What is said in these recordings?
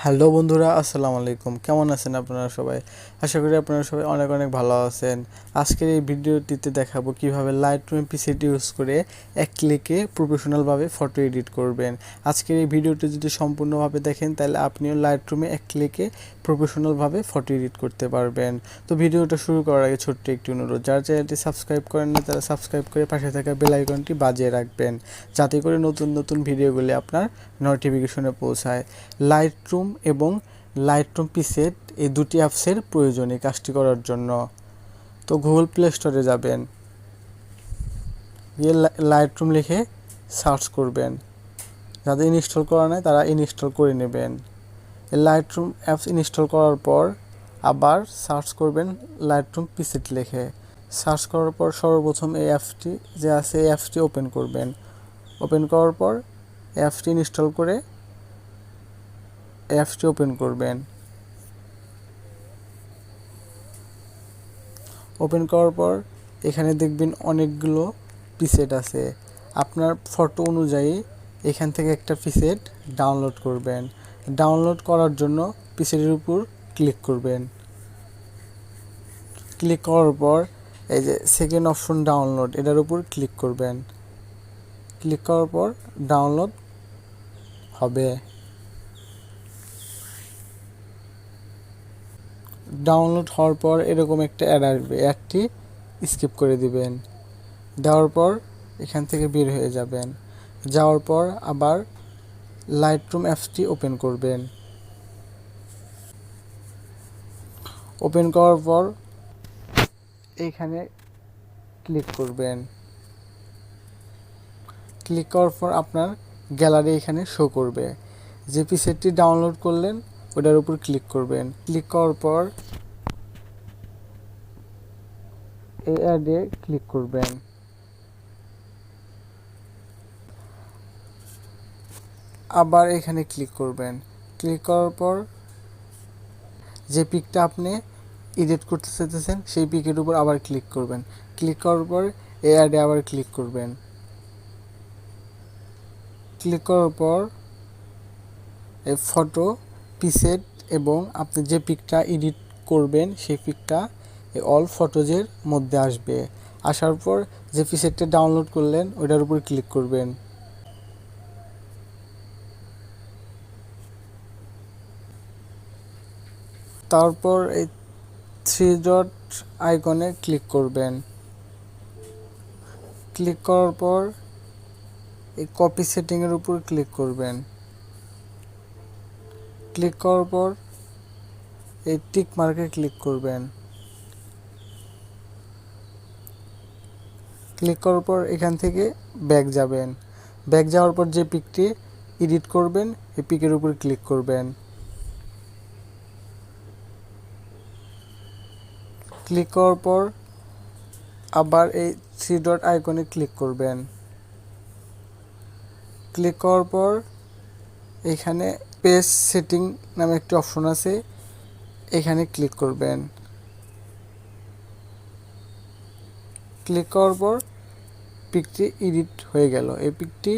Hello বন্ধুরা, আসসালামু আলাইকুম। কেমন আছেন আপনারা সবাই? আশা করি আপনারা সবাই অনেক অনেক ভালো আছেন। আজকের এই ভিডিওটিতে দেখাবো কিভাবে লাইটরুম পিসিটি ইউজ করে এক ক্লিকে প্রফেশনালভাবে ফটো এডিট করবেন। আজকের এই ভিডিওটি যদি সম্পূর্ণভাবে দেখেন তাহলে আপনিও লাইটরুমে এক ক্লিকে প্রফেশনালভাবে ফটো এডিট করতে পারবেন। তো ভিডিওটা শুরু করার আগে ছোট্ট একটি অনুরোধ, যারা চ্যানেলটি সাবস্ক্রাইব করেন না তারা সাবস্ক্রাইব করে পাশে থাকা বেল আইকনটি বাজিয়ে রাখবেন, যাতে করে নতুন নতুন ভিডিওগুলি আপনার নোটিফিকেশনে পৌঁছায়। লাইটরুম এবং লাইটরুম পিসেট এই দুটি অ্যাপসের প্রয়োজন এই কাজটি করার জন্য। তো গুগল প্লে স্টোরে যাবেন, গিয়ে লাইটরুম লিখে সার্চ করবেন। যাদের ইনস্টল করা নেই তারা ইনস্টল করে নেবেন। এই লাইটরুম অ্যাপস ইনস্টল করার পর আবার সার্চ করবেন লাইটরুম পিসেট লিখে। সার্চ করার পর সর্বপ্রথম এই অ্যাপসটি যে আছে এই অ্যাপসটি ওপেন করবেন। ওপেন করার পর অ্যাপসটি ইনস্টল করে অ্যাপসটি ওপেন করবেন। ওপেন করার পর এখানে দেখবেন অনেকগুলো পিসেট আছে। আপনার ফটো অনুযায়ী এখান থেকে একটা পিসেট ডাউনলোড করবেন। ডাউনলোড করার জন্য পিসেটের উপর ক্লিক করবেন। ক্লিক করার পর এই যে সেকেন্ড অপশন ডাউনলোড, এটার উপর ক্লিক করবেন। ক্লিক করার পর ডাউনলোড হবে। ডাউনলোড হওয়ার পর এরকম একটা অ্যাড আসবে, অ্যাডটি স্কিপ করে দিবেন। দেওয়ার পর এখান থেকে বের হয়ে যাবেন। যাওয়ার পর আবার লাইটরুম অ্যাপসটি ওপেন করবেন। ওপেন করার পর এইখানে ক্লিক করবেন। ক্লিক করার পর আপনার গ্যালারি এখানে শো করবে। যে পিসেটটি ডাউনলোড করলেন ওটার উপর ক্লিক করবেন। ক্লিক করার পর এই অ্যাডে ক্লিক করবেন। আবার এখানে ক্লিক করবেন। ক্লিক করার পর যে পিকটা আপনি এডিট করতে চাইতেছেন সেই পিকের উপর আবার ক্লিক করবেন। ক্লিক করার পর এই অ্যাডে আবার ক্লিক করবেন। ক্লিক করার পর এই ফটো পিসেট এবং আপনি যে পিকটা এডিট করবেন সেই পিকটা এই অল ফটোজের মধ্যে আসবে। আসার পর যে পিসেটটা ডাউনলোড করলেন ওটার উপর ক্লিক করবেন। তারপর এই থ্রি ডট আইকনে ক্লিক করবেন। ক্লিক করার পর এই কপি সেটিংয়ের উপর ক্লিক করবেন। ক্লিক করার পর এই টিক মার্কে ক্লিক করবেন। ক্লিক করার পর এখান থেকে ব্যাক যাবেন। ব্যাক যাওয়ার পর যে পিকটি এডিট করবেন এই পিকের উপর ক্লিক করবেন। ক্লিক করার পর আবার এই থ্রি ডট আইকনে ক্লিক করবেন। ক্লিক করার পর এখানে পেজ সেটিং নামে একটি অপশন আছে, এখানে ক্লিক করবেন। ক্লিক করার পর পিকটি এডিট হয়ে গেল। এই পিকটি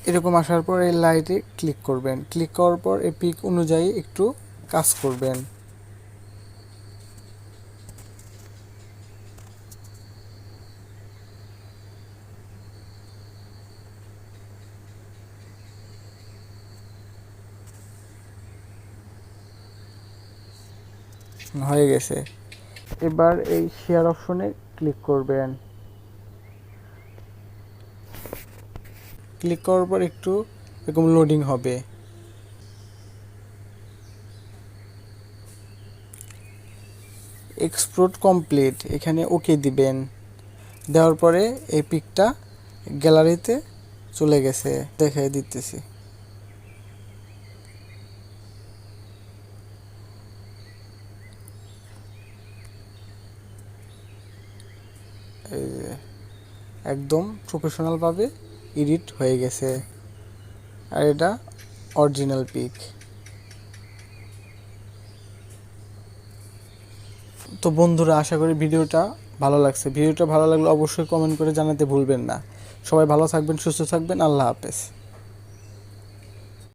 এরকম আসার পর এই লাইটে ক্লিক করবেন। ক্লিক করার পর এই পিক অনুযায়ী একটু কাজ করবেন। হয়ে গেছে। এবার এই শেয়ার অপশনে ক্লিক করবেন। ক্লিক করার পর একটু এরকম লোডিং হবে। এক্সপোর্ট কমপ্লিট, এখানে ওকে দিবেন। দেওয়ার পরে এই পিকটা গ্যালারিতে চলে গেছে, দেখাই দিতেছি। এই যে একদম প্রফেশনালভাবে এডিট হয়ে গেছে, আর এটা অরিজিনাল পিক। তো বন্ধুরা, আশা করি ভিডিওটা ভালো লাগছে। ভিডিওটা ভালো লাগলে অবশ্যই কমেন্ট করে জানাতে ভুলবেন না। সবাই ভালো থাকবেন, সুস্থ থাকবেন। আল্লাহ হাফেজ।